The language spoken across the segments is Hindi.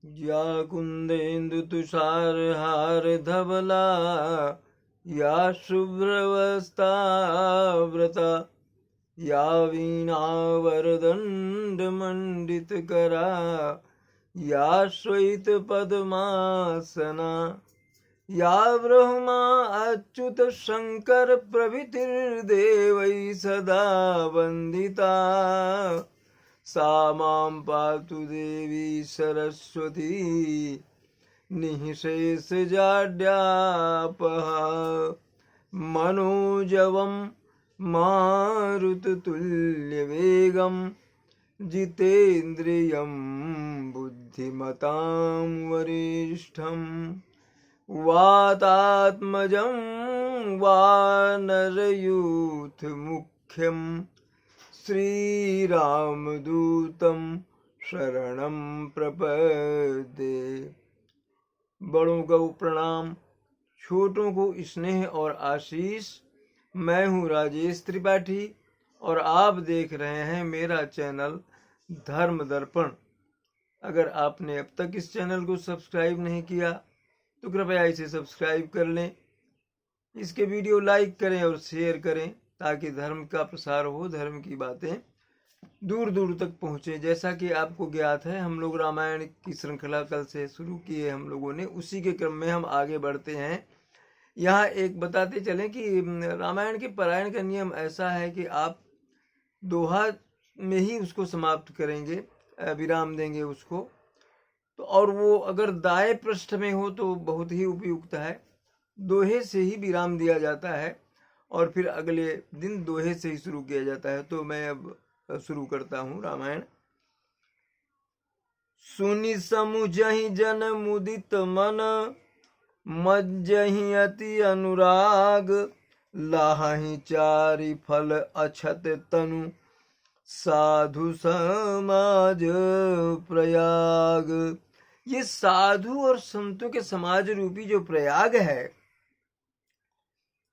या कुन्देन्दु तुषारहार धवला या शुभ्रवस्त्राव्रता या वीणावरदण्डमण्डितकरा या श्वेतपद्मासना या ब्रह्मा अच्युत शंकर प्रभृतिर्देवैः सदा वन्दिता सा मां पातु देवी सरस्वती निःशेषजाड्यापहा मनोजवं मारुततुल्यवेगं जितेन्द्रियं बुद्धिमतां वरिष्ठम् वातात्मजं वानरयूथमुख्यं श्रीरामदूतं शरणं प्रपद्ये। बड़ों को प्रणाम, छोटों को स्नेह और आशीष। मैं हूँ राजेश त्रिपाठी और आप देख रहे हैं मेरा चैनल धर्म दर्पण। अगर आपने अब तक इस चैनल को सब्सक्राइब नहीं किया तो कृपया इसे सब्सक्राइब कर लें, इसके वीडियो लाइक करें और शेयर करें ताकि धर्म का प्रसार हो, धर्म की बातें दूर दूर तक पहुँचे। जैसा कि आपको ज्ञात है, हम लोग रामायण की श्रृंखला कल से शुरू की है हम लोगों ने, उसी के क्रम में हम आगे बढ़ते हैं। यहाँ एक बताते चलें कि रामायण के पारायण का नियम ऐसा है कि आप दोहा में ही उसको समाप्त करेंगे, विराम देंगे उसको। तो और वो अगर दाएं पृष्ठ में हो तो बहुत ही उपयुक्त है, दोहे से ही विराम दिया जाता है और फिर अगले दिन दोहे से ही शुरू किया जाता है। तो मैं अब शुरू करता हूँ रामायण। सुनि समुझहि जन मुदित मन, मज्जहि अति अनुराग, लाहि चारि फल अछत तनु, साधु समाज प्रयाग। ये साधु और संतों के समाज रूपी जो प्रयाग है,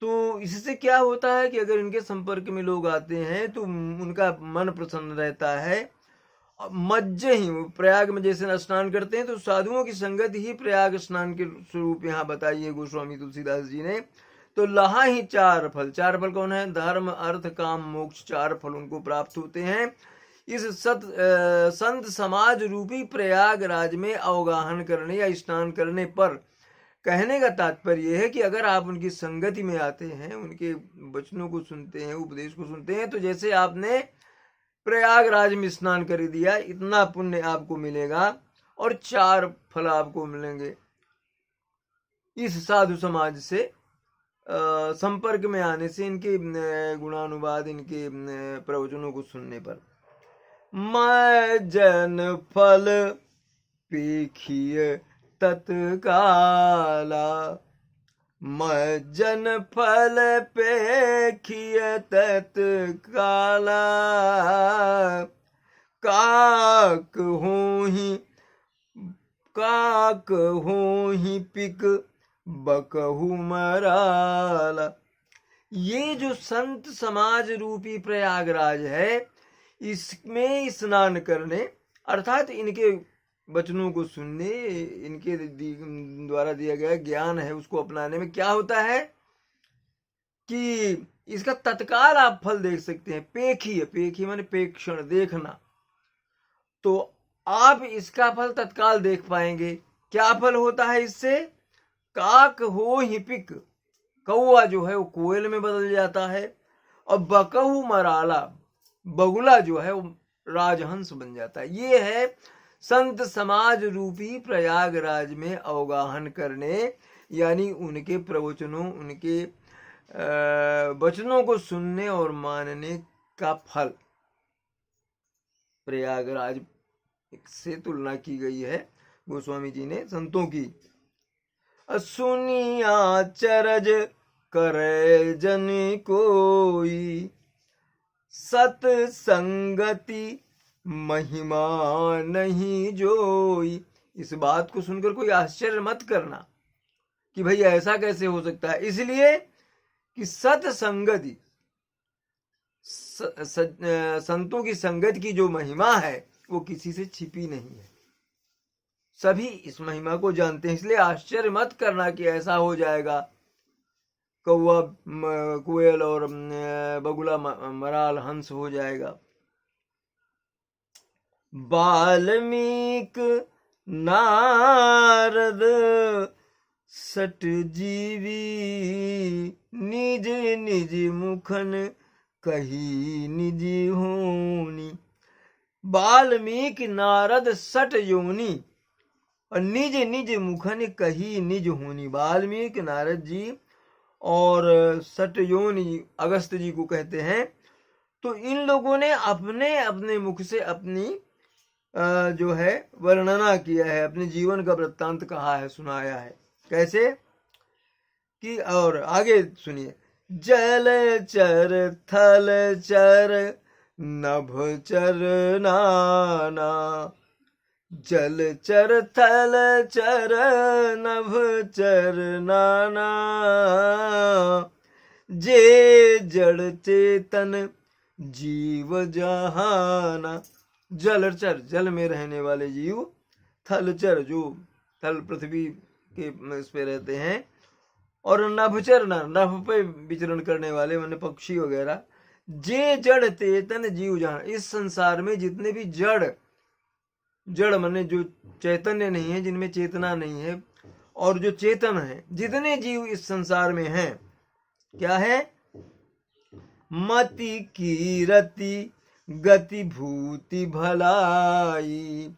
तो इससे क्या होता है कि अगर इनके संपर्क में लोग आते हैं तो उनका मन प्रसन्न रहता है। मज्ज ही प्रयाग में जैसे स्नान करते हैं तो साधुओं की संगत ही प्रयाग स्नान के स्वरूप यहाँ बताइए गोस्वामी तुलसीदास जी ने। तो लहा ही चार फल, चार फल कौन है? धर्म अर्थ काम मोक्ष, चार फल उनको प्राप्त होते हैं। इस संत समाज रूपी प्रयागराज में अवगाहन करने या स्नान करने पर कहने का तात्पर्य यह है कि अगर आप उनकी संगति में आते हैं, उनके वचनों को सुनते हैं, उपदेश को सुनते हैं, तो जैसे आपने प्रयागराज में स्नान कर दिया, इतना पुण्य आपको मिलेगा और चार फल आपको मिलेंगे इस साधु समाज से संपर्क में आने से, इनके गुणानुवाद, इनके प्रवचनों को सुनने पर। मैं जन फल पेखिय तत्काला, मैं जन फल पेखिय तत्काला, काक होहि पिक बकहु मराला। ये जो संत समाज रूपी प्रयागराज है, इसमें स्नान करने अर्थात इनके वचनों को सुनने, इनके द्वारा दिया गया ज्ञान है उसको अपनाने में क्या होता है कि इसका तत्काल आप फल देख सकते हैं। पेखी माने पेक्षण, देखना। तो आप इसका फल तत्काल देख पाएंगे। क्या फल होता है इससे? काक हो ही पिक, कौआ जो है वो कोयल में बदल जाता है, और बकहु मराला, बगुला जो है वो राजहंस बन जाता है। ये है संत समाज रूपी प्रयागराज में अवगाहन करने, यानी उनके प्रवचनों, उनके वचनों को सुनने और मानने का फल। प्रयागराज से तुलना की गई है गोस्वामी जी ने संतों की। सुनिया चरज करे जन कोई, सत संगति महिमा नहीं जोई। इस बात को सुनकर कोई आश्चर्य मत करना कि भाई ऐसा कैसे हो सकता है, इसलिए कि सत्संगति, संतों की संगत की जो महिमा है वो किसी से छिपी नहीं है। सभी इस महिमा को जानते हैं। इसलिए आश्चर्य मत करना कि ऐसा हो जाएगा, कौवा कोयल और बगुला मराल हंस हो जाएगा। वाल्मीक नारद सट जीवी, निज निज मुखन कही निज होनी। वाल्मीकि नारद सट योनि और निज निज मुखन कही निज होनी। वाल्मीकि नारद जी और सट योनि अगस्त जी को कहते हैं। तो इन लोगों ने अपने अपने मुख से अपनी जो है वर्णना किया है, अपने जीवन का वृत्तांत कहा है, सुनाया है। कैसे कि, और आगे सुनिए, जल चर थल चर नभ चर नाना, जल चर थल चर नभ चर नाना, जे जड़ चेतन जीव जहाना। जलचर जल में रहने वाले जीव, थलचर जो थल पृथ्वी के इस पे रहते हैं, और नभचर नभ पे विचरण करने वाले माने पक्षी वगैरह। जे जड़ चेतन जीव जहान, इस संसार में जितने भी जड़, जड़ माने जो चैतन्य नहीं है, जिनमें चेतना नहीं है, और जो चेतन है, जितने जीव इस संसार में हैं, क्या है, मति कीरति गति भूति भलाई,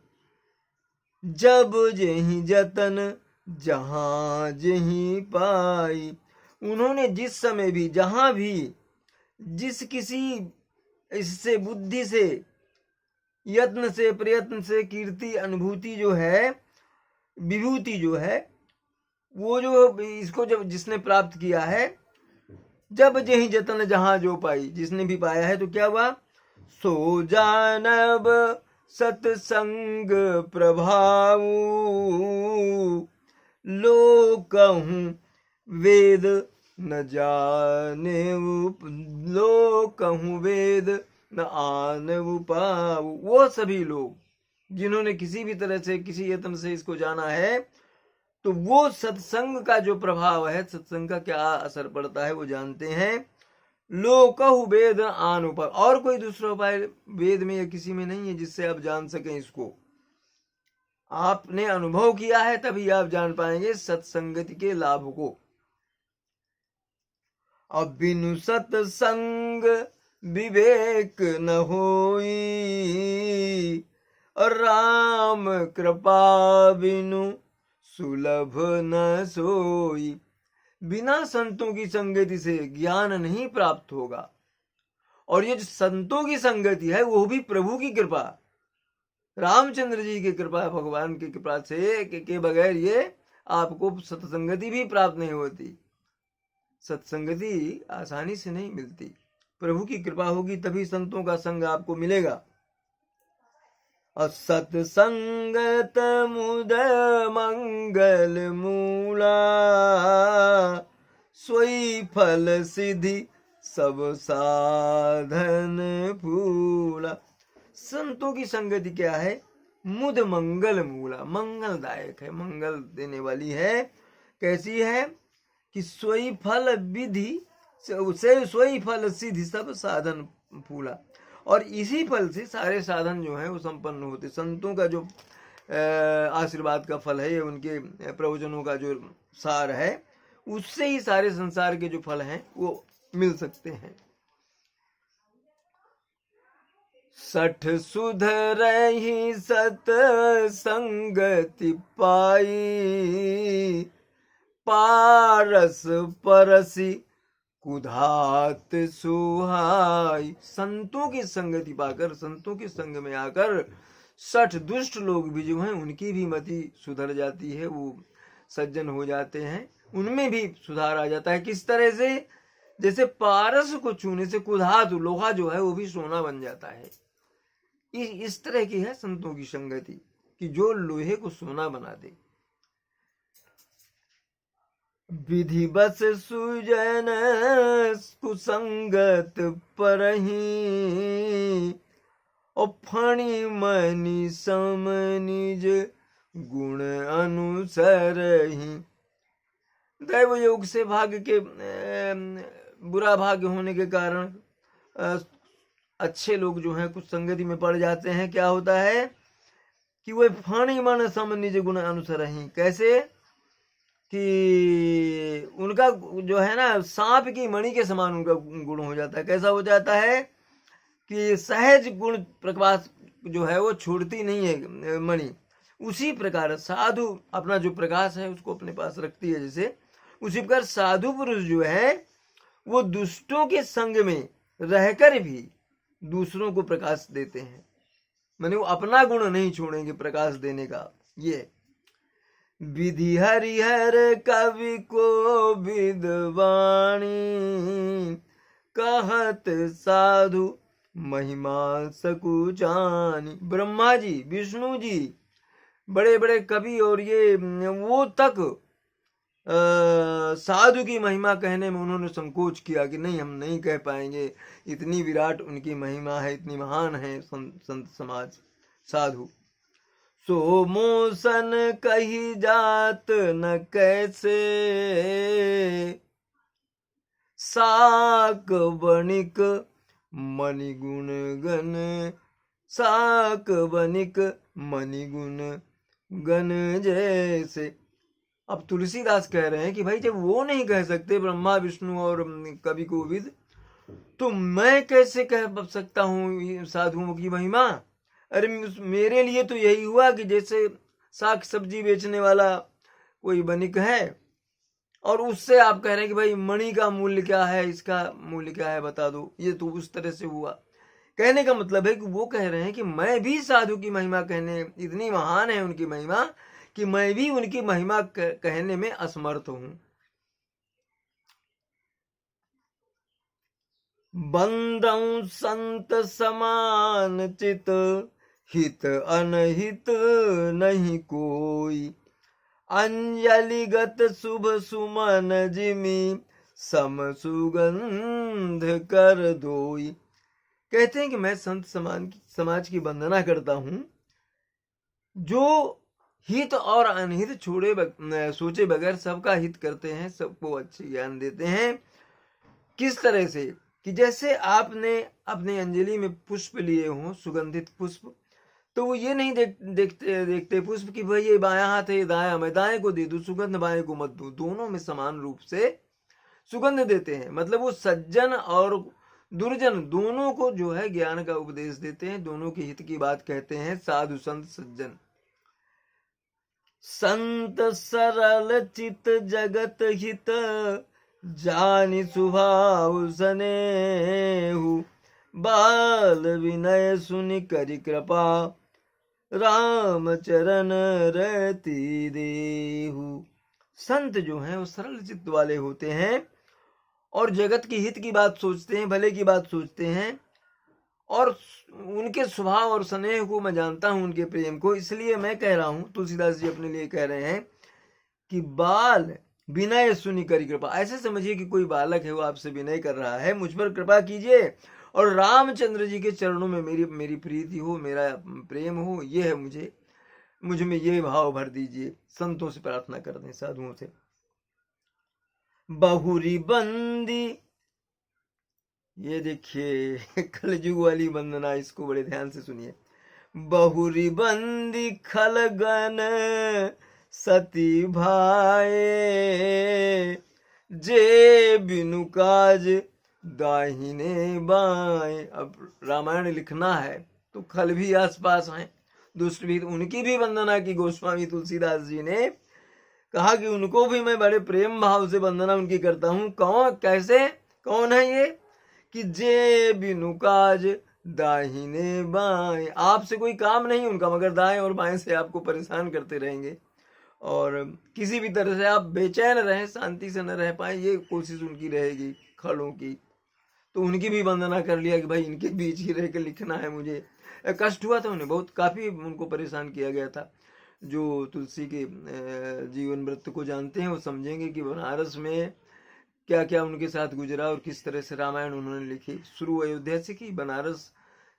जब जही जतन जहां जही पाई। उन्होंने जिस समय भी, जहां भी, जिस किसी इससे बुद्धि से, यत्न से, प्रयत्न से, कीर्ति अनुभूति जो है, विभूति जो है, वो जो इसको जब जिसने प्राप्त किया है, जब जही जतन जहां जो पाई, जिसने भी पाया है, तो क्या हुआ, सो जानब सतसंग प्रभाव, लोक कहूं वेद न जाने, लोक कहूं वेद न आन पाऊ। वो सभी लोग जिन्होंने किसी भी तरह से, किसी यत्न से इसको जाना है, तो वो सत्संग का जो प्रभाव है, सत्संग का क्या असर पड़ता है, वो जानते हैं। लोकहु वेद आन उपाय, और कोई दूसरा उपाय वेद में या किसी में नहीं है जिससे आप जान सकें इसको। आपने अनुभव किया है तभी आप जान पाएंगे सत्संगति के लाभ को। अब बिनु सत्संग विवेक न होई, और राम कृपा बिनु सुलभ न सोई। बिना संतों की संगति से ज्ञान नहीं प्राप्त होगा, और ये जो संतों की संगति है वो भी प्रभु की कृपा, रामचंद्र जी की कृपा, भगवान की कृपा से के बगैर ये आपको सत्संगति भी प्राप्त नहीं होती। सत्संगति आसानी से नहीं मिलती, प्रभु की कृपा होगी तभी संतों का संग आपको मिलेगा। सत्संगत मुद मंगल मूला, सोई फल सिद्धि सब साधन फूला। संतों की संगति क्या है, मुद मंगल मूला, मंगलदायक है, मंगल देने वाली है। कैसी है कि सोई फल विधि से, सोई फल सिद्धि सब साधन फूला, और इसी फल से सारे साधन जो हैं वो संपन्न होते। संतों का जो आशीर्वाद का फल है, ये उनके प्रवचनों का जो सार है, उससे ही सारे संसार के जो फल हैं वो मिल सकते हैं। सठ सुधरहि सत संगति पाई, पारस परसी कुधात सुहाई। संतों की संगति पाकर, संतों के संग में आकर 60 दुष्ट लोग भी जो हैं उनकी भी मति सुधर जाती है, वो सज्जन हो जाते हैं, उनमें भी सुधार आ जाता है। किस तरह से, जैसे पारस को छूने से कुधात, लोहा जो है वो भी सोना बन जाता है। इस तरह की है संतों की संगति कि जो लोहे को सोना बना दे। विधि बस सुजन कुसंगत परही, और फणी मनि सम निज गुण अनुसरहि। दैव योग से भाग्य के बुरा भाग्य होने के कारण अच्छे लोग जो हैं कुछ संगति में पड़ जाते हैं। क्या होता है कि वह फणी मन सम निज गुण अनुसरहि। कैसे कि उनका जो है ना सांप की मणि के समान उनका गुण हो जाता है। कैसा हो जाता है कि सहज गुण प्रकाश जो है वो छोड़ती नहीं है मणि। उसी प्रकार साधु अपना जो प्रकाश है उसको अपने पास रखती है। जैसे उसी प्रकार साधु पुरुष जो है वो दुष्टों के संग में रहकर भी दूसरों को प्रकाश देते हैं। माने वो अपना गुण नहीं छोड़ेंगे प्रकाश देने का। ये विधि हरिहर कवि को विद्वानी, कहत साधु महिमा सकुचानी। ब्रह्मा जी, विष्णु जी, बड़े बड़े कवि और ये वो तक साधु की महिमा कहने में उन्होंने संकोच किया कि नहीं, हम नहीं कह पाएंगे, इतनी विराट उनकी महिमा है, इतनी महान है संत समाज साधु। सो मोसन कही जात न कैसे, साक बणिक मणिगुण गण, साक बणिक मणिगुण गण जैसे। अब तुलसीदास कह रहे हैं कि भाई जब वो नहीं कह सकते ब्रह्मा विष्णु और कवि कोविद, तो मैं कैसे कह सकता हूँ साधुओं की महिमा। अरे मेरे लिए तो यही हुआ कि जैसे साग सब्जी बेचने वाला कोई बनिक है और उससे आप कह रहे हैं कि भाई मणि का मूल्य क्या है, इसका मूल्य क्या है बता दो। ये तो उस तरह से हुआ। कहने का मतलब है कि वो कह रहे हैं कि मैं भी साधु की महिमा कहने, इतनी महान है उनकी महिमा कि मैं भी उनकी महिमा कहने में असमर्थ हूं। बंदं संत समान चित, हित अनहित नहीं कोई, अंजलिगत शुभ सुमन जिमि, सम सुगंध कर दोई। कहते हैं कि मैं संत समाज की वंदना करता हूं जो हित और अनहित सोचे बगैर सबका हित करते हैं, सबको अच्छे ज्ञान देते हैं। किस तरह से कि जैसे आपने अपने अंजलि में पुष्प लिए हों, सुगंधित पुष्प, तो वो ये नहीं देखते पुष्प की भाई ये बायां हाथ है, ये दायां, मैं दाएं को दे दूं सुगंध, बाएं को मत दूं। दोनों में समान रूप से सुगंध देते हैं। मतलब वो सज्जन और दुर्जन दोनों को जो है ज्ञान का उपदेश देते हैं, दोनों के हित की बात कहते हैं साधु संत सज्जन। संत सरल चित जगत हित, जानि स्वभाव सनेहु, बाल विनय सुनि करि कृपा, राम चरण रहती देहु। संत जो हैं वो सरल चित्त वाले होते हैं और जगत की हित की बात सोचते हैं, भले की बात सोचते हैं, और उनके स्वभाव और स्नेह को मैं जानता हूं, उनके प्रेम को। इसलिए मैं कह रहा हूं, तुलसीदास जी अपने लिए कह रहे हैं कि बाल विनय सुनि करि कृपा। ऐसे समझिए कि कोई बालक है, वो आपसे विनय कर रहा है, मुझ पर कृपा कीजिए और रामचंद्र जी के चरणों में मेरी प्रीति हो, मेरा प्रेम हो, ये है मुझ में ये भाव भर दीजिए। संतों से प्रार्थना कर दें, साधुओं से। बहुरी बंदी, ये देखिए कलयुग वाली वंदना, इसको बड़े ध्यान से सुनिए। बहुरी बंदी खलगन सती भाए, जे बिनु काज दाहिने बाएं। अब रामायण लिखना है तो खल भी आसपास हैं, दुष्ट भी, उनकी भी वंदना की गोस्वामी तुलसीदास जी ने कहा कि उनको भी मैं बड़े प्रेम भाव से वंदना उनकी करता हूं। कैसे, कौन है ये कि जे बिनु काज दाहिने बाएं। आपसे कोई काम नहीं उनका, मगर दाएं और बाएं से आपको परेशान करते रहेंगे और किसी भी तरह से आप बेचैन रहें, शांति से न रह पाए, ये कोशिश उनकी रहेगी खड़ों की। तो उनकी भी वंदना कर लिया कि भाई इनके बीच ही रह के लिखना है मुझे। कष्ट हुआ था उन्हें बहुत, काफी उनको परेशान किया गया था। जो तुलसी के जीवन वृत्त को जानते हैं वो समझेंगे कि बनारस में क्या क्या उनके साथ गुजरा और किस तरह से रामायण उन्होंने लिखी। शुरू अयोध्या से की, बनारस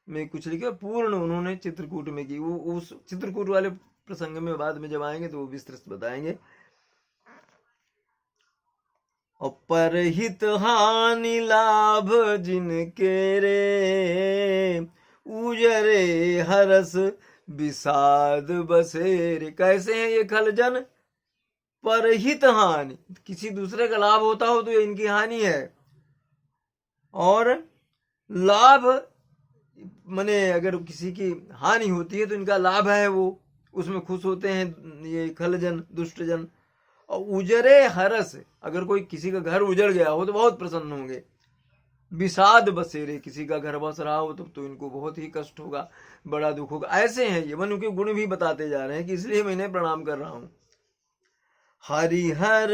में कुछ लिखा, पूर्ण उन्होंने चित्रकूट में की। वो उस चित्रकूट वाले प्रसंग में बाद में जब आएंगे तो वो विस्तृत बताएंगे। और परहित हानि लाभ जिनके रे, उजरे हरस विषाद बसेरे। कैसे हैं ये खलजन? परहित हानि, किसी दूसरे का लाभ होता हो तो ये इनकी हानि है, और लाभ माने अगर किसी की हानि होती है तो इनका लाभ है, वो उसमें खुश होते हैं ये खलजन दुष्टजन। और उजरे हरस, अगर कोई किसी का घर उजड़ गया हो तो बहुत प्रसन्न होंगे। विषाद बसेरे, किसी का घर बस रहा हो तो इनको बहुत ही कष्ट होगा, बड़ा दुख होगा। ऐसे हैं ये, मन उनके गुण भी बताते जा रहे हैं कि इसलिए मैं इन्हें प्रणाम कर रहा हूं। हरिहर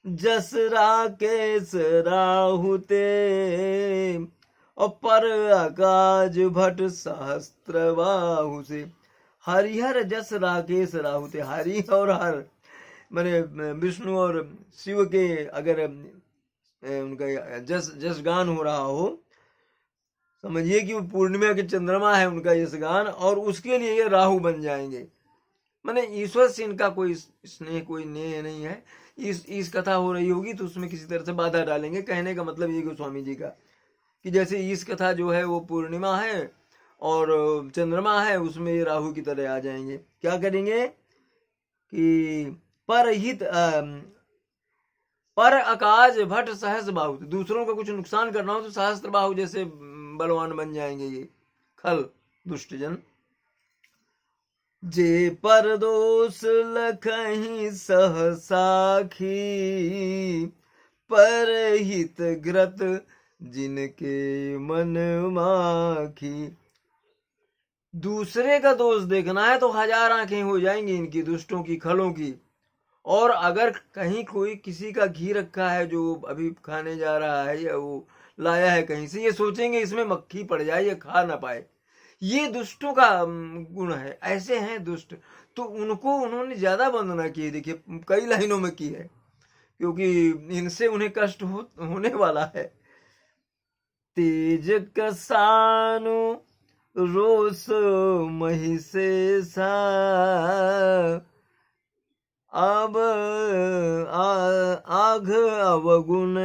जस राकेश राहुते, और पर आकाज भट सहस्त्र बाहु से। हरिहर जस राकेश राहुते, हरि और हर माने विष्णु और शिव के अगर उनका जस गान हो रहा हो, समझिए कि वो पूर्णिमा के चंद्रमा है उनका यश गान, और उसके लिए ये राहु बन जाएंगे। माने ईश्वर से इनका कोई स्नेह कोई नेह नहीं है। इस कथा हो रही होगी तो उसमें किसी तरह से बाधा डालेंगे। कहने का मतलब ये गोस्वामी जी का कि जैसे इस कथा जो है वो पूर्णिमा है और चंद्रमा है, उसमें ये राहु की तरह आ जाएंगे। क्या करेंगे कि परहित पर आकाश भट सहस्त्र बाहु, दूसरों का कुछ नुकसान करना हो तो सहस्त्र बाहु जैसे बलवान बन जाएंगे ये खल दुष्टजन। जे पर दोष लखहि सहसाखी, परहित ग्रत जिनके मन माखी। दूसरे का दोष देखना है तो 1000 आंखें हो जाएंगी इनकी, दुष्टों की, खलों की। और अगर कहीं कोई किसी का घी रखा है जो अभी खाने जा रहा है या वो लाया है कहीं से, ये सोचेंगे इसमें मक्खी पड़ जाए, ये खा ना पाए। ये दुष्टों का गुण है, ऐसे हैं दुष्ट। तो उनको उन्होंने ज्यादा वंदना की है, देखिए कई लाइनों में की है, क्योंकि इनसे उन्हें कष्ट होने वाला है। तेज कसानु रोष महिषेषा, अब आघ अवगुण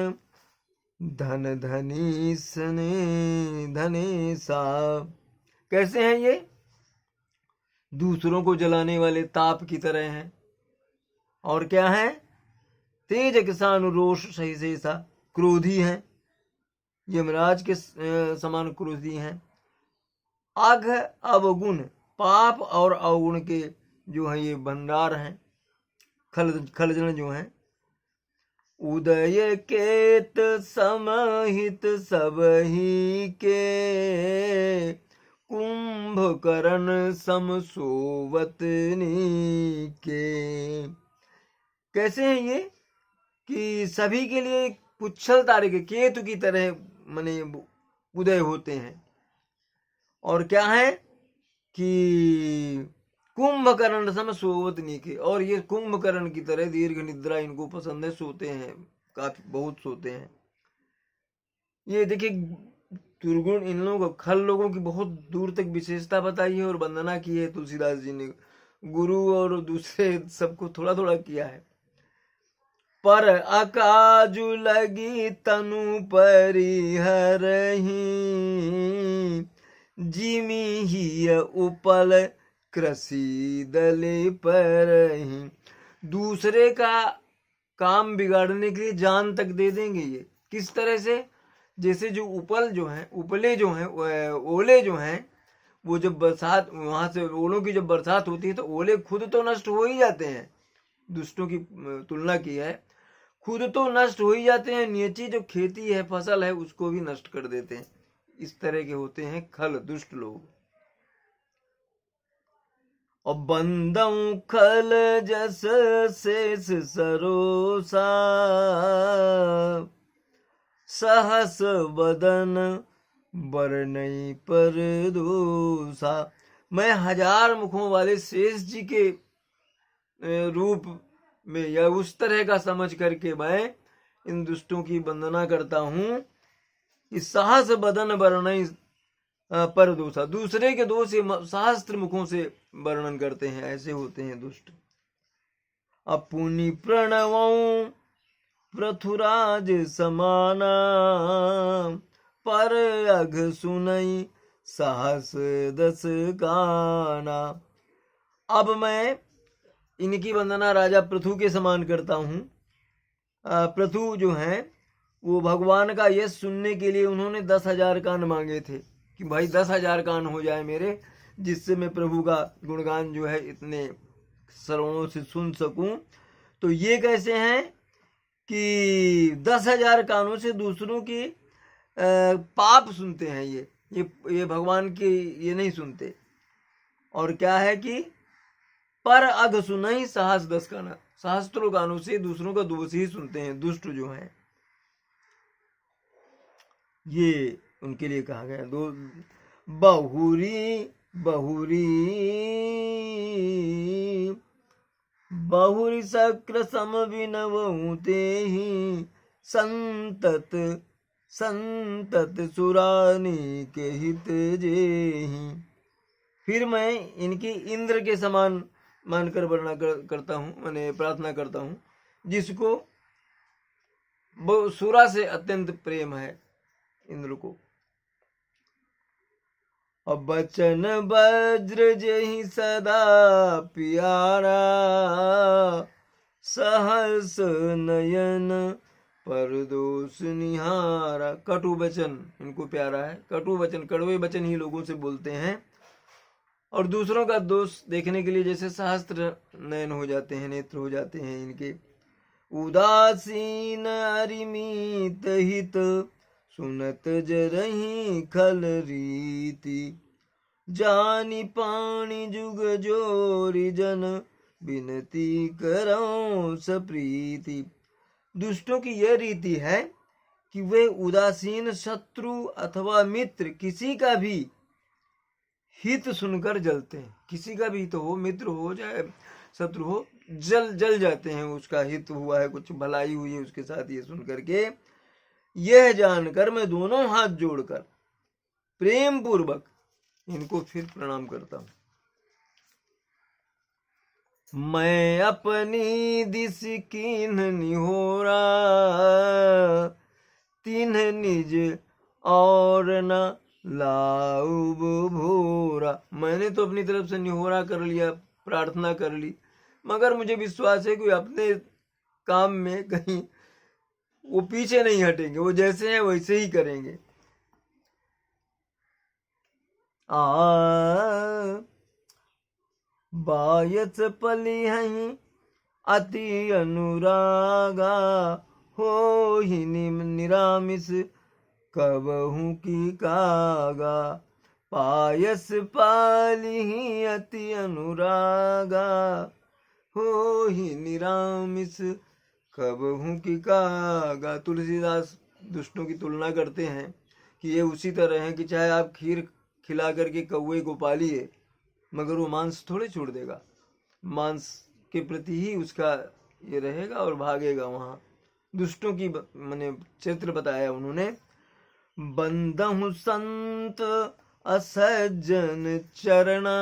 धन धनी सने धनेसा। कैसे हैं ये? दूसरों को जलाने वाले ताप की तरह हैं। और क्या है? तेज किसान रोष सही से सा, क्रोधी हैं, यमराज के समान क्रोधी हैं। आघ अवगुण, पाप और अवगुण के जो है ये भंडार हैं, खलजन जो हैं। उदय केत समहित सबही के, कुंभकर्ण सम सोवतनी के। कैसे हैं ये? कि सभी के लिए पुच्छल तारे के केतु की तरह माने उदय होते हैं। और क्या है कि कुंभकर्ण सम सोवतनी के, और ये कुंभकर्ण की तरह दीर्घ निद्रा इनको पसंद है, सोते हैं, काफी बहुत सोते हैं। ये देखिए दुर्गुण इन लोगों को, खल लोगों की बहुत दूर तक विशेषता बताई है और वंदना की है तुलसीदास जी ने। गुरु और दूसरे सबको थोड़ा थोड़ा किया है। पर अकाजु लगी तनु परिहरही, जिमी ही उपल कृषि दले परही। दूसरे का काम बिगाड़ने के लिए जान तक दे देंगे ये। किस तरह से? जैसे जो उपल जो है, उपले जो हैं, ओले जो हैं, वो जब बरसात, वहां से ओलों की जब बरसात होती है तो ओले खुद तो नष्ट हो ही जाते हैं, दुष्टों की तुलना की है, खुद तो नष्ट हो ही जाते हैं, नीची जो खेती है, फसल है, उसको भी नष्ट कर देते हैं। इस तरह के होते हैं खल दुष्ट लोग। और बंदऊ खल जस शेष सरोसा, सहस बदन बरनई पर दोसा। मैं 1000 मुखों वाले शेष जी के रूप में या उस तरह का समझ करके मैं इन दुष्टों की वंदना करता हूं। इस सहस बदन बरनई पर दोषा, दूसरे के दोष सहस्त्र मुखों से वर्णन करते हैं, ऐसे होते हैं दुष्ट। अपुनि प्रणवं पृथुराज समाना, पर अघ सुनई सहस दस गाना। अब मैं इनकी वंदना राजा पृथु के समान करता हूँ। पृथु जो हैं वो भगवान का यश सुनने के लिए उन्होंने 10,000 कान मांगे थे कि भाई 10,000 कान हो जाए मेरे, जिससे मैं प्रभु का गुणगान जो है इतने श्रवणों से सुन सकूं। तो ये कैसे हैं कि 10,000 कानों से दूसरों की पाप सुनते हैं। ये भगवान के ये नहीं सुनते। और क्या है कि पर अघ सुनई सहस दस काना, सहस्त्रों कानों से दूसरों का दोष ही सुनते हैं दुष्ट जो हैं। ये उनके लिए कहा गया। दो बहुरी बहुरी बहुरी शक्र सम विनवहु तेहि, संतत संतत सुरानी के हित जेहि। फिर मैं इनकी इंद्र के समान मानकर वर्णना करता हूँ, मैंने प्रार्थना करता हूँ, जिसको सुरा से अत्यंत प्रेम है इंद्र को। अब बचन वज्र जहि सदा प्यारा, सहस नयन पर दोष निहारा। कटु वचन इनको प्यारा है। कटु वचन, कड़वे वचन ही लोगों से बोलते हैं और दूसरों का दोष देखने के लिए जैसे सहस्त्र नयन हो जाते हैं, नेत्र हो जाते हैं इनके। उदासीन अरिमित हित, सुनत जरहि खल रीति, जानी पानी जुग जोरी जन, बिनती करऊं सप्रीति। दुष्टों की यह रीति है कि वे उदासीन शत्रु अथवा मित्र किसी का भी हित सुनकर जलते हैं। किसी का भी तो हो, मित्र हो चाहे शत्रु हो, जल जाते हैं। उसका हित हुआ है, कुछ भलाई हुई है उसके साथ, ये सुन करके यह जानकर मैं दोनों हाथ जोड़कर प्रेम पूर्वक इनको फिर प्रणाम करता हूं। मैं अपनी दिस कीन्ह निहोरा, तिन्ह निज और न लाउब भोरा। मैंने तो अपनी तरफ से निहोरा कर लिया, प्रार्थना कर ली, मगर मुझे विश्वास है कि अपने काम में कहीं वो पीछे नहीं हटेंगे, वो जैसे हैं वैसे ही करेंगे। बायस पली हहीं अति अनुरागा, हो ही निरामिस कबहू की कागा। पायस पाली अति अनुरागा, हो ही निरामिस कबहू की कागा। तुलसीदास दुष्टों की तुलना करते हैं कि ये उसी तरह है कि चाहे आप खीर खिला करके कौवे को पालिए, मगर वो मांस थोड़े छोड़ देगा। मांस के प्रति ही उसका ये रहेगा और भागेगा वहाँ। दुष्टों की मैंने चित्र बताया उन्होंने। बंदहु संत असज्जन चरणा,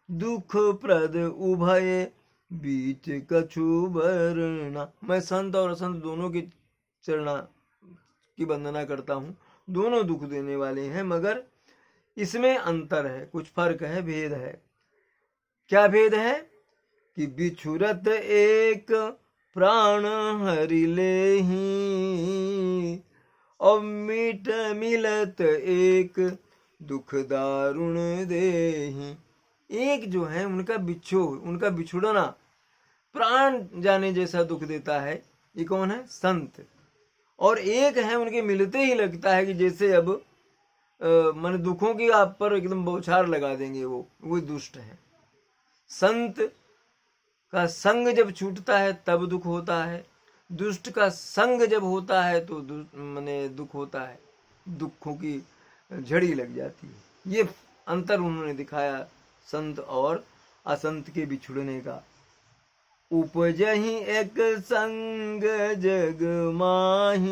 दुख प्रद उभय बीच कछु वरना। मैं संत और असंत दोनों की चरणा की वंदना करता हूँ। दोनों दुख देने वाले हैं, मगर इसमें अंतर है, कुछ फर्क है, भेद है। क्या भेद है कि बिछुरत एक प्राण हरि लेहि, और मीठ मिलत एक दुख दारुण देहि। एक जो है उनका बिछुड़ना प्राण जाने जैसा दुख देता है, ये कौन है? संत। और एक है उनके मिलते ही लगता है कि जैसे अब मन दुखों की आप पर एकदम बौछार लगा देंगे, वो दुष्ट है। संत का संग जब छूटता है तब दुख होता है, दुष्ट का संग जब होता है तो माने दुख होता है, दुखों की झड़ी लग जाती है। ये अंतर उन्होंने दिखाया संत और असंत के बिछुड़ने का। उपजहि एक संग जग माही,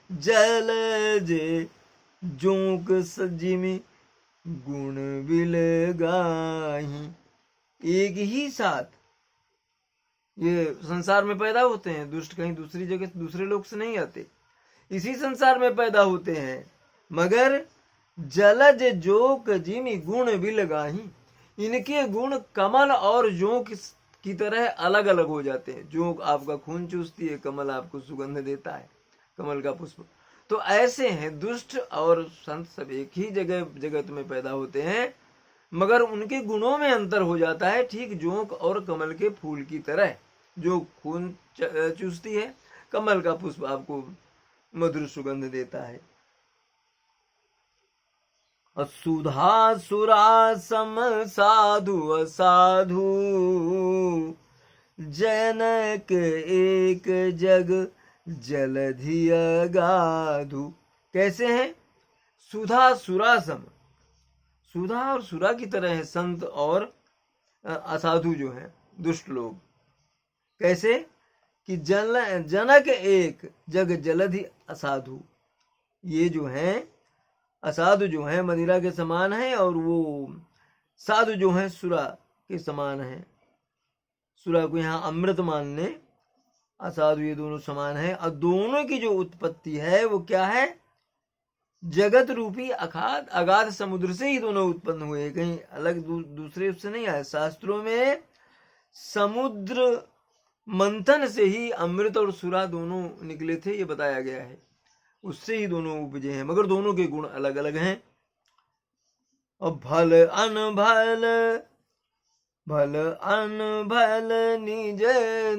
जल जे जोंक सजिमी गुण बिल गाही। एक ही साथ ये संसार में पैदा होते हैं, दुष्ट कहीं दूसरी जगह दूसरे लोग से नहीं आते, इसी संसार में पैदा होते हैं, मगर जलज जोक जिमि गुण बिल गाही। इनके गुण कमल और जोंक की तरह अलग अलग हो जाते हैं। जोंक आपका खून चूसती है, कमल आपको सुगंध देता है, कमल का पुष्प। तो ऐसे हैं दुष्ट और संत, सब एक ही जगत में पैदा होते हैं, मगर उनके गुणों में अंतर हो जाता है, ठीक जोंक और कमल के फूल की तरह। जो खून चूसती है, कमल का पुष्प आपको मधुर सुगंध देता है। सुधा सुरा सम साधु असाधु, जनक एक जग जलधि अगाधु। कैसे हैं? सुधा सुरा सम, सुधा और सुरा की तरह है संत और असाधु जो हैं दुष्ट लोग। कैसे कि जनक एक जग जलधि असाधु, ये जो हैं असाधु जो हैं मदिरा के समान है, और वो साधु जो हैं सुरा के समान है। सुरा को यहाँ अमृत मानने, असाधु, ये दोनों समान है। और दोनों की जो उत्पत्ति है वो क्या है? जगत रूपी अगाध समुद्र से ही दोनों उत्पन्न हुए, कहीं अलग दूसरे से नहीं आए। शास्त्रों में समुद्र मंथन से ही अमृत और सुरा दोनों निकले थे, ये बताया गया है, उससे ही दोनों उपजे हैं, मगर दोनों के गुण अलग अलग हैं। और भल अनभल निज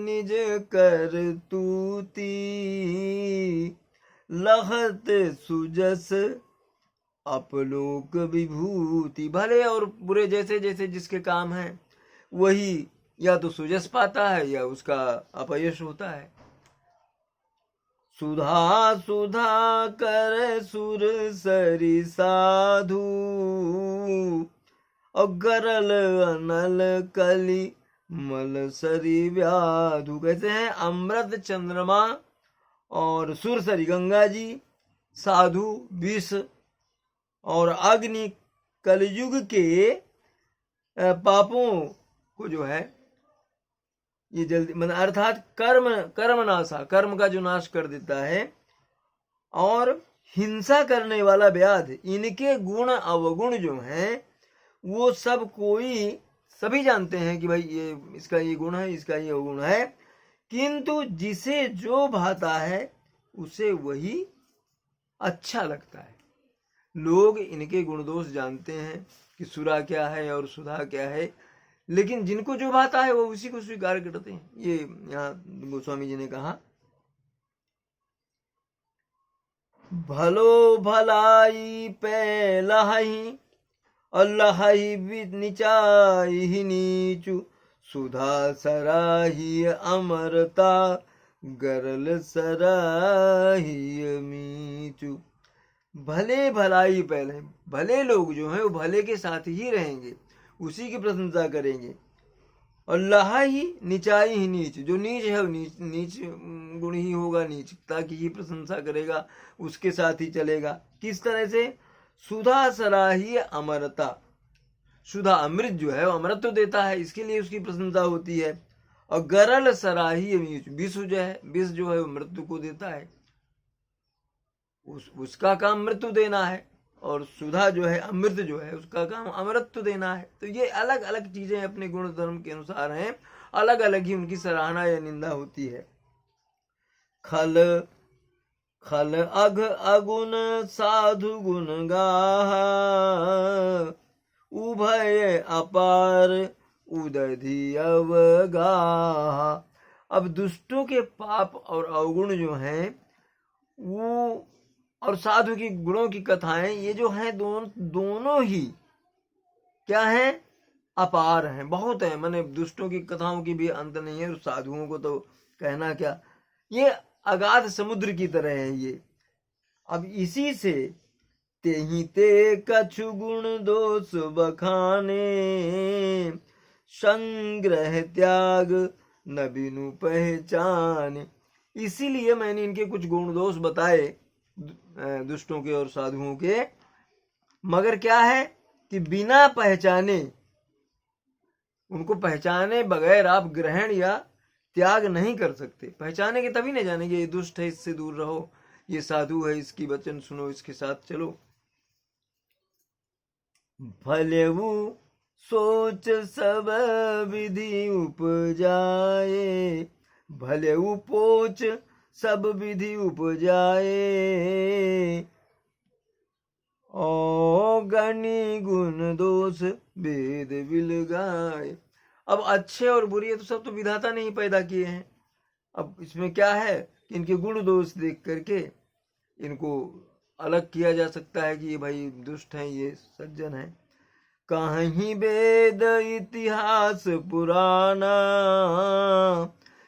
निज कर तूती, लहत सुजस अपलोक विभूति। भले और बुरे जैसे जैसे जिसके काम है, वही या तो सुजस पाता है या उसका अपयश होता है। सुधा सुधा कर सुर सरी साधु, और गरल अनल कली मल सरी व्याधु। कैसे हैं? अमृत चंद्रमा और सुरसरी गंगा जी, साधु विष और अग्नि कलयुग के पापों को जो है ये जल्दी मन अर्थात कर्म नाशा, कर्म का जो नाश कर देता है, और हिंसा करने वाला व्याध। इनके गुण अवगुण जो हैं वो सब कोई सभी जानते हैं कि भाई ये इसका ये गुण है, इसका ये अवगुण है, किंतु जिसे जो भाता है उसे वही अच्छा लगता है। लोग इनके गुण दोष जानते हैं कि सुरा क्या है और सुधा क्या है, लेकिन जिनको जो भाता है वो उसी को स्वीकार करते हैं। ये यहाँ गोस्वामी जी ने कहा, भलो भलाई पे लहाई और लहाई नीचाई नीचू, सुधा सराही अमरता गरल सराही मीचू। भले भलाई पहले, भले लोग जो हैं वो भले के साथ ही रहेंगे, उसी की प्रशंसा करेंगे। और लहा ही नीचाई ही नीच, जो नीच है वो नीच गुण ही होगा, नीचता की ही प्रशंसा करेगा, उसके साथ ही चलेगा। किस तरह से? सुधा सराही अमरता, सुधा अमृत जो है वो अमृत देता है, इसके लिए उसकी प्रशंसा होती है। और गरल सराही मीच, विष जो है वो मृत्यु को देता है, उसका काम मृत्यु देना है, और सुधा जो है अमृत जो है उसका काम अमृत देना है। तो ये अलग अलग चीजें अपने गुण धर्म के अनुसार हैं, अलग अलग ही उनकी सराहना या निंदा होती है। खल खल अघ अगुण साधु गुण गाहा, उभय अपार उदधि अवगाहा। अब दुष्टों के पाप और अवगुण जो हैं वो, और साधु की गुणों की कथाएं, ये जो हैं दोनों ही क्या हैं? अपार हैं, बहुत है। माने दुष्टों की कथाओं की भी अंत नहीं है, साधुओं को तो कहना क्या, ये अगाध समुद्र की तरह है ये। अब इसी से तेहि ते कछु गुण दोष बखाने, संग्रह त्याग न बिनु पहचाने। इसीलिए मैंने इनके कुछ गुण दोष बताए दुष्टों के और साधुओं के, मगर क्या है कि बिना पहचाने, उनको पहचाने बगैर आप ग्रहण या त्याग नहीं कर सकते। पहचाने के तभी न जानेंगे ये दुष्ट है, इससे दूर रहो, ये साधु है, इसकी वचन सुनो, इसके साथ चलो। भलेऊ सोच सब विधि उपजाए, भलेऊ पोच सब विधि उपजाए, ओ गणि गुण दोष वेद बिल गाए। अब अच्छे और बुरे तो सब तो विधाता ने ही पैदा किए हैं। अब इसमें क्या है कि इनके गुण दोष देख करके इनको अलग किया जा सकता है कि ये भाई दुष्ट हैं, ये सज्जन हैं। कहीं वेद इतिहास पुराना,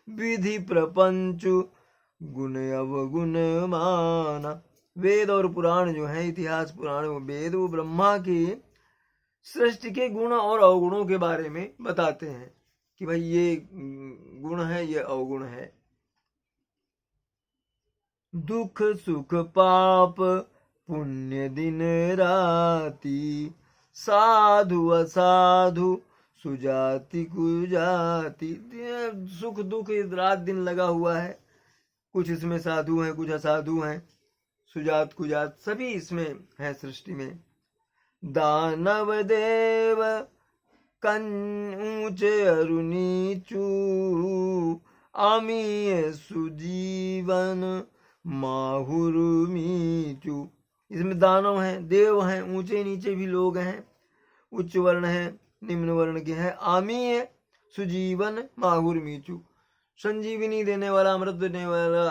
विधि प्रपंच गुण अवगुण माना। वेद और पुराण जो है, इतिहास पुराण, वेद वो ब्रह्मा की सृष्टि के गुण और अवगुणों के बारे में बताते हैं कि भाई ये गुण है, ये अवगुण है। दुख सुख पाप पुण्य दिन राति, साधु असाधु सुजाति कुजाति। सुख दुख रात दिन लगा हुआ है, कुछ इसमें साधु हैं, कुछ असाधु हैं, सुजात कुजात सभी इसमें है सृष्टि में। दानव देव ऊंचे अरु नीचू, अमीय सुजीवन माहुर मीचू। इसमें दानव हैं, देव हैं, ऊंचे नीचे भी लोग हैं, उच्च वर्ण है, निम्न वर्ण के हैं। आमीय सुजीवन माहुर मीचू, संजीवनी देने वाला, अमृत देने वाला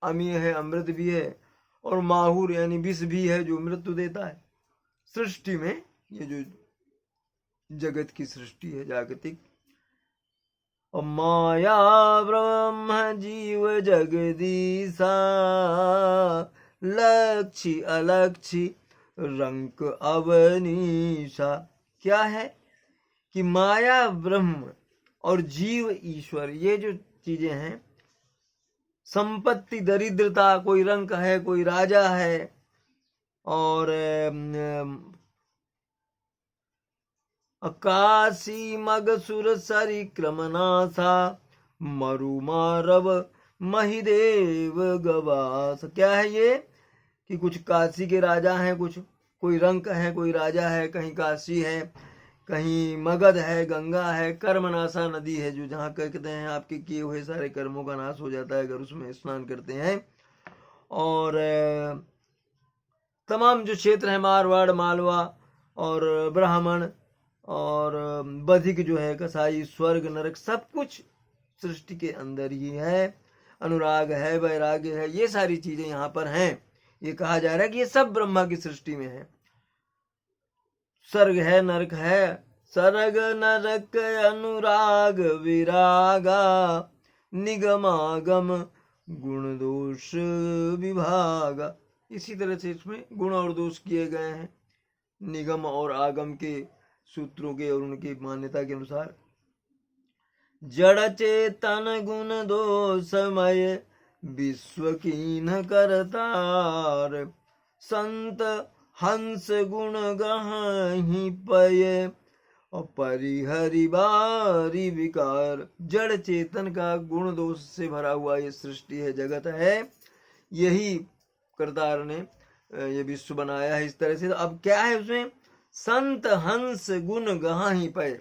अमीय है, अमृत भी है, और माहुर यानी विष भी है जो मृत्यु देता है। सृष्टि में ये जो जगत की सृष्टि है जागतिक, और माया ब्रह्म जीव जगदीशा, लक्ष्य अलक्ष्य रंक अवनीशा। क्या है कि माया ब्रह्म और जीव ईश्वर, ये जो चीजें हैं, संपत्ति दरिद्रता, कोई रंक है, कोई राजा है, और अकाशी मग सुर सरी क्रमनासा, मरु मारव महिदेव गवास। क्या है ये कि कुछ काशी के राजा हैं, कुछ कोई रंक है, कोई राजा है, कहीं काशी है, कहीं मगध है, गंगा है, कर्मनाशा नदी है, जो जहाँ कहते हैं आपके किए हुए सारे कर्मों का नाश हो जाता है अगर उसमें स्नान करते हैं। और तमाम जो क्षेत्र है, मारवाड़, मालवा और ब्राह्मण और बधिक जो है, कसाई, स्वर्ग नरक, सब कुछ सृष्टि के अंदर ही है। अनुराग है, वैराग्य है, ये सारी चीजें यहाँ पर हैं। ये कहा जा रहा है कि ये सब ब्रह्मा की सृष्टि में है। स्वर्ग है, नरक है, सर्ग नरक अनुराग विरागा, निगमागम गुण दोष विभागा। इसी तरह से इसमें गुण और दोष किए गए हैं, निगम और आगम के सूत्रों के और उनकी मान्यता के अनुसार। जड़ चेतन गुण दोषमय विश्व कीन करतार, संत हंस गुण गहि पय और परिहरि बारी विकार। जड़ चेतन का गुण दोष से भरा हुआ ये सृष्टि है, जगत है, यही करतार ने ये विश्व बनाया है इस तरह से। अब क्या है उसमें, संत हंस गुण गहि पय।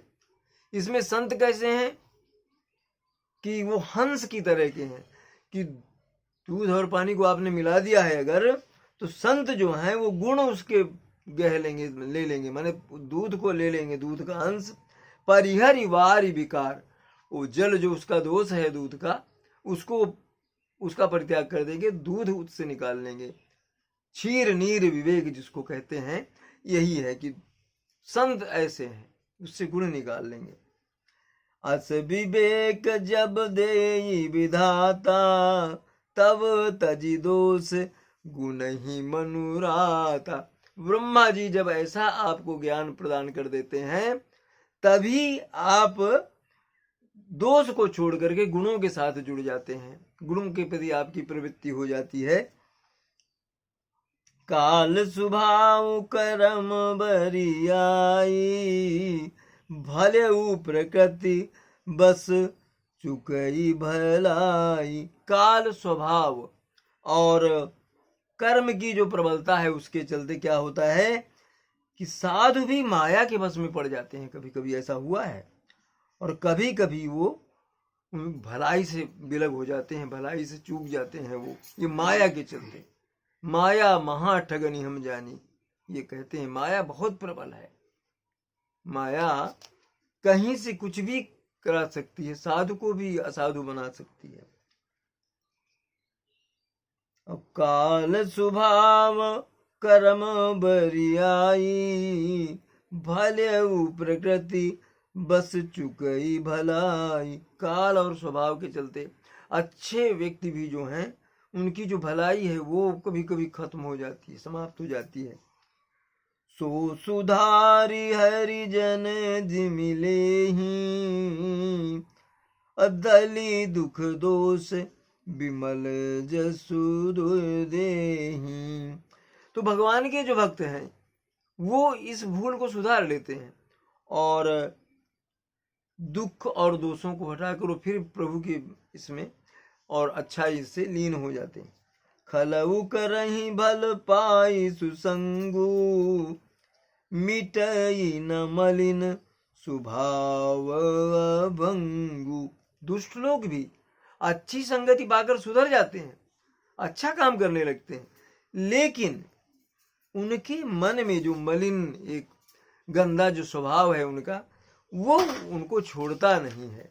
इसमें संत कैसे हैं कि वो हंस की तरह के हैं, कि दूध और पानी को आपने मिला दिया है अगर, तो संत जो हैं वो गुण उसके गह लेंगे, ले लेंगे, माने दूध को ले लेंगे, दूध का अंश। परिहरि वारि विकार, वो जल जो उसका दोष है दूध का, उसको उसका परित्याग कर देंगे, दूध उससे निकाल लेंगे। क्षीर नीर विवेक जिसको कहते हैं, यही है कि संत ऐसे हैं, उससे गुण निकाल लेंगे। अस विवेक जब देई विधाता, तब तजी दोष गुण ही मनुराता। ब्रह्मा जी जब ऐसा आपको ज्ञान प्रदान कर देते हैं, तभी आप दोष को छोड़ करके गुणों के साथ जुड़ जाते हैं, गुणों के प्रति आपकी प्रवृत्ति हो जाती है। काल स्वभाव कर्म बरियाई, भले प्रकृति बस चुकई भलाई। काल स्वभाव और कर्म की जो प्रबलता है उसके चलते क्या होता है कि साधु भी माया के बस में पड़ जाते हैं। कभी कभी ऐसा हुआ है, और कभी कभी वो भलाई से विलग हो जाते हैं, भलाई से चूक जाते हैं। वो ये माया के चलते। माया महा ठगनी हम जानी, ये कहते हैं माया बहुत प्रबल है। माया कहीं से कुछ भी करा सकती है, साधु को भी असाधु बना सकती है। काल स्वभाव कर्म बरियाई, भले प्रकृति बस चुकई भलाई। काल और स्वभाव के चलते अच्छे व्यक्ति भी जो हैं उनकी जो भलाई है वो कभी कभी खत्म हो जाती है, समाप्त हो जाती है। सो सुधारी हरिजन जिमिले ही, अदली दुख दोष विमल जसु देही। तो भगवान के जो भक्त हैं वो इस भूल को सुधार लेते हैं और दुख और दोषों को हटाकर वो फिर प्रभु के इसमें और अच्छाई से लीन हो जाते हैं। खलऊ करही भल पाई सुसंगु, मिटई न मलिन स्वभाव भंगु। दुष्ट लोग भी अच्छी संगति पाकर सुधर जाते हैं, अच्छा काम करने लगते हैं, लेकिन उनके मन में जो मलिन एक गंदा जो स्वभाव है उनका, वो उनको छोड़ता नहीं है,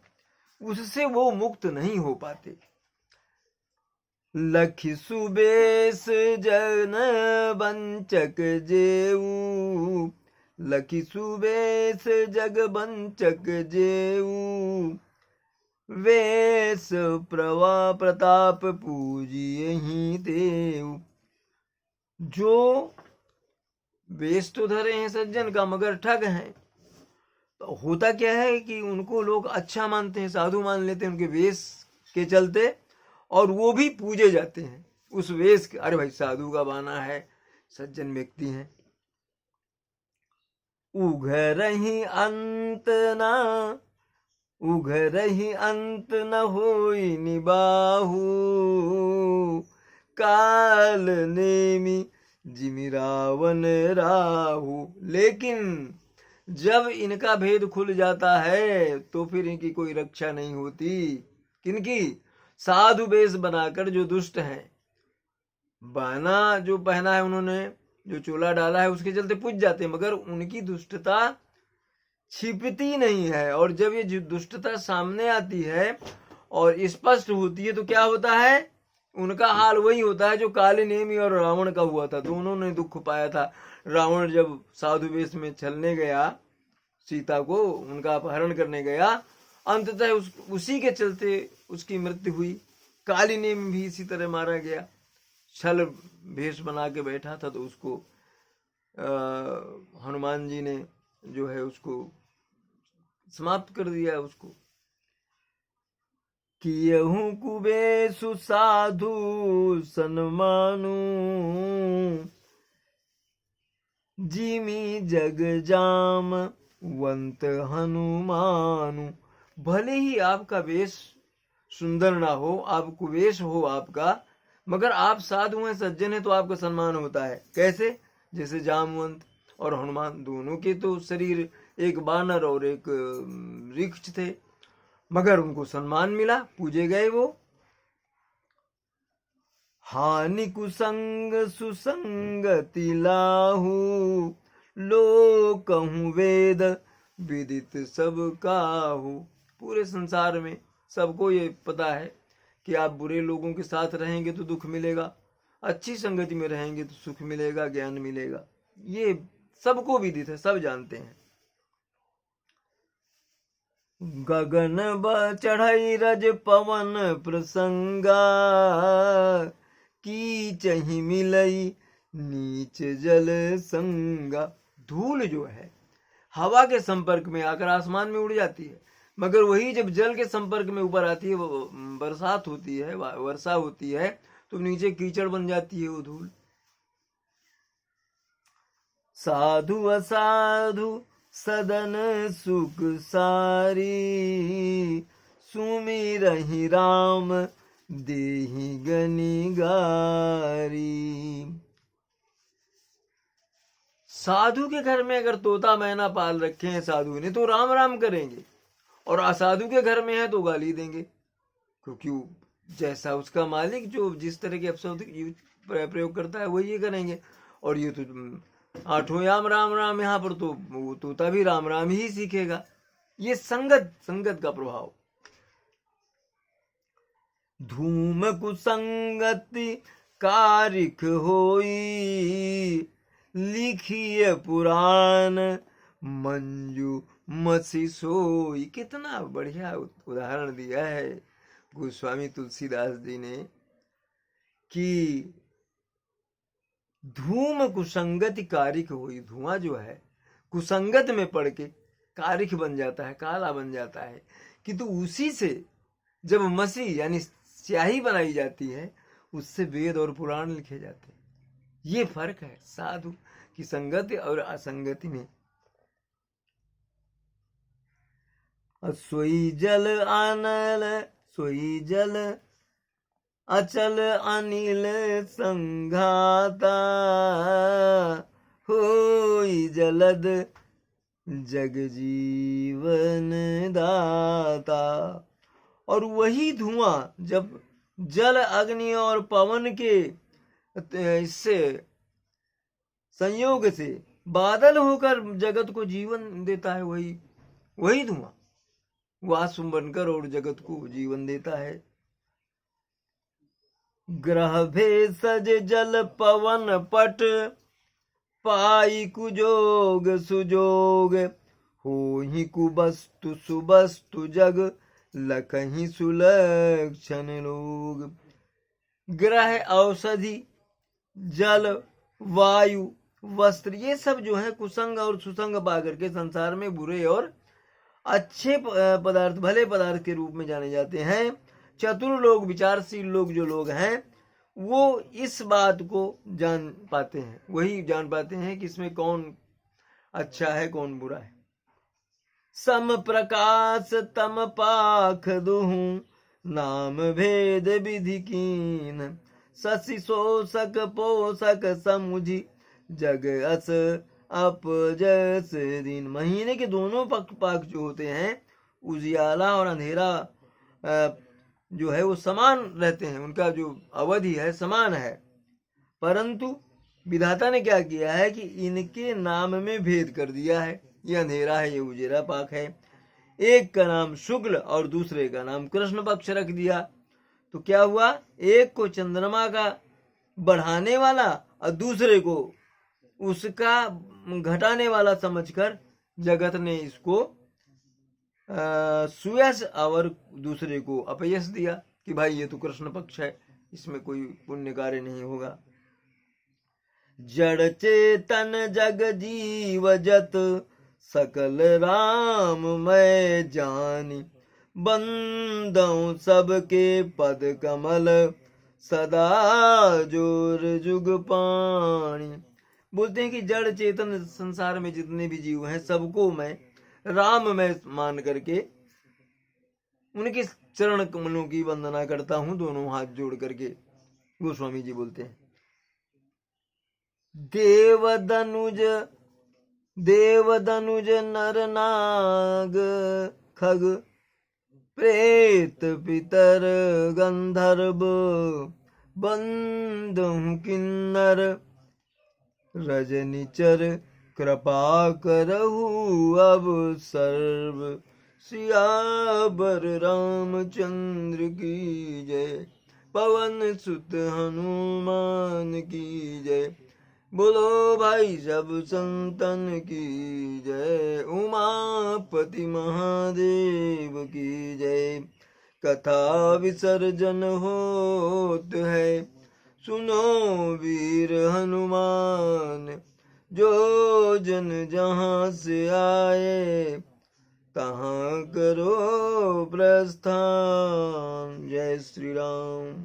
उससे वो मुक्त नहीं हो पाते। लखी सुबेश जन बंचक जेऊ, लखी सुबेश जग बंचक जेऊ, वेश प्रवा प्रताप पूजिए ही देव। जो वेश तो धरे हैं सज्जन का मगर ठग हैं। तो होता क्या है कि उनको लोग अच्छा मानते हैं, साधु मान लेते हैं उनके वेश के चलते, और वो भी पूजे जाते हैं उस वेश के। अरे भाई साधु का बाना है, सज्जन व्यक्ति हैं। उघरहि अंत न, उघरहि अंत न होई निबाहु, काल नेमि जिमि रावण राहु। लेकिन जब इनका भेद खुल जाता है तो फिर इनकी कोई रक्षा नहीं होती। किनकी? साधु वेश बनाकर जो दुष्ट हैं, बाना जो पहना है उन्होंने, जो चोला डाला है उसके चलते पूज जाते हैं, मगर उनकी दुष्टता छिपती नहीं है। और जब ये दुष्टता सामने आती है और स्पष्ट होती है तो क्या होता है, उनका हाल वही होता है जो काले नेमी और रावण का हुआ था। दोनों ने दुख पाया था। रावण जब साधु वेश में छलने गया, सीता को उनका अपहरण करने गया, अंततः उसी के चलते उसकी मृत्यु हुई। काली नेमी भी इसी तरह मारा गया। छल भेष बना के बैठा था तो उसको हनुमान जी ने जो है उसको समाप्त कर दिया। उसको कियहु कुबेशु साधु सन्मानु, जिमी जग जाम वंत हनुमानु। भले ही आपका वेश सुंदर ना हो, आप कुवेश हो आपका, मगर आप साधु हैं, सज्जन हैं, तो आपका सम्मान होता है। कैसे? जैसे जामवंत और हनुमान, दोनों के तो शरीर एक बानर और एक वृक्ष थे, मगर उनको सम्मान मिला, पूजे गए वो। हानि कुसंग सुसंगति लाहू, लोकहु वेद विदित सब काहू। पूरे संसार में सबको ये पता है कि आप बुरे लोगों के साथ रहेंगे तो दुख मिलेगा, अच्छी संगति में रहेंगे तो सुख मिलेगा, ज्ञान मिलेगा। ये सबको विदित है, सब जानते हैं। गगन चढ़ई रज पवन प्रसंगा, की चही मिलई नीच जल संगा। धूल जो है हवा के संपर्क में आकर आसमान में उड़ जाती है, मगर वही जब जल के संपर्क में ऊपर आती है, वो बरसात होती है, वर्षा होती है, तो नीचे कीचड़ बन जाती है वो धूल। साधु असाधु सदन सुख सारी, सुमिरहि राम देहि गनि गारी। साधु के घर में अगर तोता मैना पाल रखे हैं साधु ने तो राम राम करेंगे, और असाधु के घर में है तो गाली देंगे, क्योंकि जैसा उसका मालिक जो जिस तरह के अपशब्द प्रयोग करता है वही ये करेंगे। और ये तो आठों याम राम राम, यहाँ पर तो वो तोता भी राम राम ही सीखेगा। ये संगत का प्रभाव। धूम कुसंगति कारिक होई, लिखिए पुराण मंजू मसी सोई। कितना बढ़िया उदाहरण दिया है गोस्वामी तुलसीदास जी ने कि धूम कुसंगति कारिक हुई। धुआं जो है कुसंगत में पड़ के कारिक बन जाता है, काला बन जाता है, किंतु उसी से जब मसी यानी स्याही बनाई जाती है उससे वेद और पुराण लिखे जाते हैं। ये फर्क है साधु की संगति और असंगति में। सोई जल आनल सोई जल अचल अनिल संघाता, होई जलद जग जीवन दाता। और वही धुआं जब जल अग्नि और पवन के इससे संयोग से बादल होकर जगत को जीवन देता है, वही धुआं वाष्प बनकर और जगत को जीवन देता है। ग्रह भेषज जल पवन पट, पाई कुजोग सुजोग, होहि कुबस्तु सुबस्तु जग, लखहि सुलक्षण लोग। ग्रह औषधि जल वायु वस्त्र ये सब जो है कुसंग और सुसंग पाकर के संसार में बुरे और अच्छे पदार्थ भले पदार्थ के रूप में जाने जाते हैं। चतुर लोग विचारशील लोग जो लोग हैं वो इस बात को जान पाते हैं, वही जान पाते हैं कि इसमें कौन अच्छा है कौन बुरा है। सम प्रकाश तम पाख दुहु, नाम भेद विधि कीन, शशि शोषक पोषक समुझी, जग अस अप जस दिन। महीने के दोनों पाख जो होते हैं उजियाला और अंधेरा जो है वो समान रहते हैं, उनका जो अवधि है समान है, परंतु विधाता ने क्या किया है कि इनके नाम में भेद कर दिया है। ये अंधेरा है, ये उजेरा पाक है। एक का नाम शुक्ल और दूसरे का नाम कृष्ण पक्ष रख दिया तो क्या हुआ, एक को चंद्रमा का बढ़ाने वाला और दूसरे को उसका घटाने वाला समझकर जगत ने इसको सुयश और दूसरे को अपयश दिया कि भाई ये तो कृष्ण पक्ष है, इसमें कोई पुण्य कार्य नहीं होगा। जड़ चेतन जग जीव जत, सकल राम मैं जानी, बंदों सबके पद कमल, सदा जोर जुग पानी। बोलते हैं कि जड़ चेतन संसार में जितने भी जीव हैं सबको मैं राम में मान करके उनके चरण कमलों की वंदना करता हूं, दोनों हाथ जोड़ करके। गोस्वामी जी बोलते हैं देवदनुज नर नाग खग, प्रेत पितर गंधर्व, बंधु किन्नर, रजनिचर कृपा करहु अब सर्व, सियावर रामचंद्र की जय, पवन सुत हनुमान की जय, बोलो भाई सब संतन की जय, उमापति महादेव की जय। कथा विसर्जन होत है, सुनो वीर हनुमान, जो जन जहाँ से आए, तहाँ करो प्रस्थान। जय श्री राम,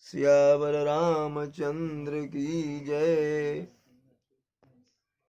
सियावर रामचंद्र की जय।